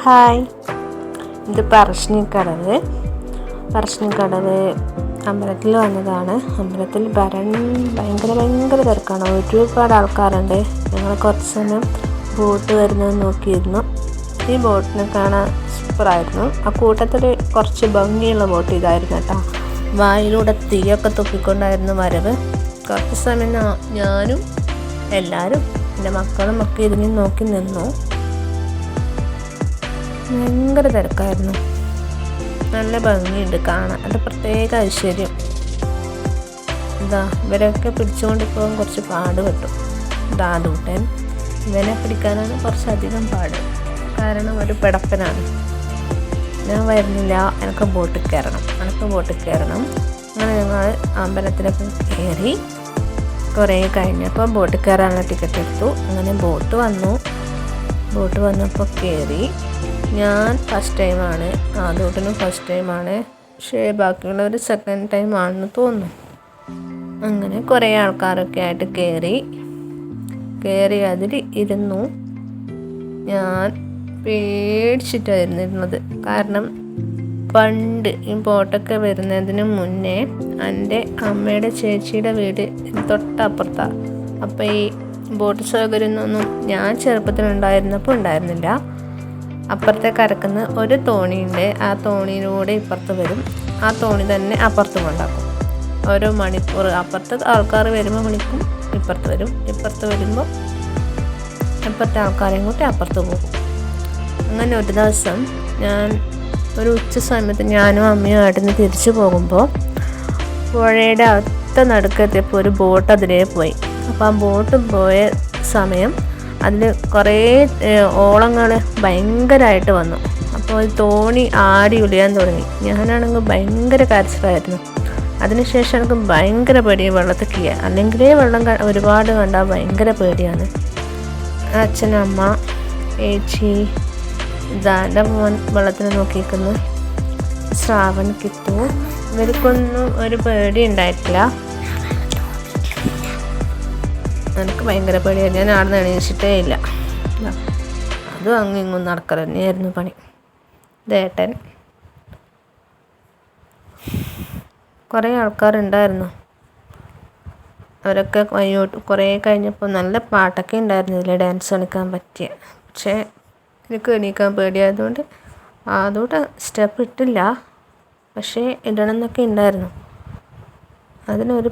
Hi, ഇത് പറശ്ശിനിക്കടവ് അമ്പലത്തിൽ വന്നതാണ്. അമ്പലത്തിൽ ഭയങ്കര തിരക്കാണ്. ഒരുപാട് ആൾക്കാരുണ്ട്. ഞങ്ങൾ കുറച്ച് സമയം ബോട്ട് വരുന്നത് നോക്കിയിരുന്നു. ഈ ബോട്ടിനെ കാണാൻ സൂപ്പറായിരുന്നു. ആ കൂട്ടത്തിൽ കുറച്ച് ഭംഗിയുള്ള ബോട്ട് ഇതായിരുന്നു കേട്ടോ. വായിലൂടെ തീയൊക്കെ തുപ്പിക്കൊണ്ടായിരുന്നു വരവ്. കുറച്ച് സമയം ഞാനും എല്ലാവരും എൻ്റെ മക്കളും ഒക്കെ ഇതിനെ നോക്കി നിന്നു. ഭയങ്കര തിരക്കായിരുന്നു. നല്ല ഭംഗിയുണ്ട് കാണാൻ. അത് പ്രത്യേക ഐശ്വര്യം. ഇവരൊക്കെ പിടിച്ചുകൊണ്ട് പോകാൻ കുറച്ച് പാട് കിട്ടും. ദൂട്ടൻ ഇവനെ പിടിക്കാനാണ് കുറച്ചധികം പാട്. കാരണം ഒരു പിടപ്പനാണ്. ഞാൻ വരുന്നില്ല, എനിക്ക് ബോട്ടിൽ കയറണം. അങ്ങനെ ഞങ്ങൾ അമ്പലത്തിലൊക്കെ കയറി. കുറേ കഴിഞ്ഞപ്പോൾ ബോട്ടിൽ കയറാനുള്ള ടിക്കറ്റ് എടുത്തു. അങ്ങനെ ബോട്ട് വന്നപ്പോൾ കയറി. ഞാൻ ഫസ്റ്റ് ടൈമാണ്, ദൂട്ടനും ഫസ്റ്റ് ടൈമാണ്. പക്ഷേ ബാക്കിയുള്ളവർ സെക്കൻഡ് ടൈം ആണെന്ന് തോന്നുന്നു. അങ്ങനെ കുറേ ആൾക്കാരൊക്കെ ആയിട്ട് കയറി അതിൽ ഇരുന്നു. ഞാൻ പേടിച്ചിട്ടായിരുന്നു ഇരുന്നത്. കാരണം പണ്ട് ഈ ബോട്ടൊക്കെ വരുന്നതിന് മുന്നേ എൻ്റെ അമ്മയുടെ ചേച്ചിയുടെ വീട് തൊട്ടപ്പുറത്താണ്. അപ്പോൾ ഈ ബോട്ട് സൗകര്യമൊന്നും ഞാൻ ചെറുപ്പത്തിലുണ്ടായിരുന്നപ്പോൾ ഉണ്ടായിരുന്നില്ല. അപ്പുറത്തെ കരക്കുന്ന ഒരു തോണിയുണ്ട്. ആ തോണിയിലൂടെ ഇപ്പുറത്ത് വരും. ആ തോണി തന്നെ അപ്പുറത്ത് കൊണ്ടാക്കും. ഓരോ മണിക്കൂർ അപ്പുറത്ത് ആൾക്കാർ വരുമ്പോൾ വിളിക്കും, ഇപ്പുറത്ത് വരും. ഇപ്പുറത്ത് വരുമ്പോൾ ഇപ്പുറത്തെ ആൾക്കാരെയും കൂട്ടി അപ്പുറത്ത് പോകും. അങ്ങനെ ഒരു ദിവസം ഞാൻ ഒരു ഉച്ച സമയത്ത് ഞാനും അമ്മയും ആട്ടിന് തിരിച്ചു പോകുമ്പോൾ പുഴയുടെ നടുക്കെത്തിയപ്പോൾ ഒരു ബോട്ട് അതിലേ പോയി. അപ്പോൾ ആ ബോട്ട് പോയ സമയം അതിൽ കുറേ ഓളങ്ങൾ ഭയങ്കരമായിട്ട് വന്നു. അപ്പോൾ തോണി ആടി ഉലയാൻ തുടങ്ങി. ഞാനാണെങ്കിൽ ഭയങ്കര കരച്ചിലായിരുന്നു. അതിനുശേഷം എനിക്ക് ഭയങ്കര പേടിയാണ് വെള്ളത്തിൽ കീഴാൻ. അല്ലെങ്കിലേ വെള്ളം ഒരുപാട് കണ്ടാൽ ഭയങ്കര പേടിയാണ്. അച്ഛനും അമ്മ ഏച്ചി എൻ്റെ മോൻ വെള്ളത്തിൽ നോക്കിയിരിക്കുന്നു. ശ്രാവൺ കിട്ടു ഇവർക്കൊന്നും ഒരു പേടി ഉണ്ടായിട്ടില്ല. എനിക്ക് ഭയങ്കര പേടിയാണ്. ഞാൻ അവിടെ നിന്ന് എണീച്ചിട്ടേ ഇല്ല. അതും ഇങ്ങും നടക്കൽ തന്നെയായിരുന്നു പണി. ദേട്ടൻ കുറേ ആൾക്കാരുണ്ടായിരുന്നു. അവരൊക്കെ കുറേ കഴിഞ്ഞപ്പോൾ നല്ല പാട്ടൊക്കെ ഉണ്ടായിരുന്നു ഇതിൽ ഡാൻസ് കളിക്കാൻ പറ്റിയ. പക്ഷേ എനിക്ക് എണീക്കാൻ പേടിയായതുകൊണ്ട് അതുകൊണ്ട് സ്റ്റെപ്പ് ഇട്ടില്ല. പക്ഷേ ഇടണം എന്നൊക്കെ ഉണ്ടായിരുന്നു. അതിനൊരു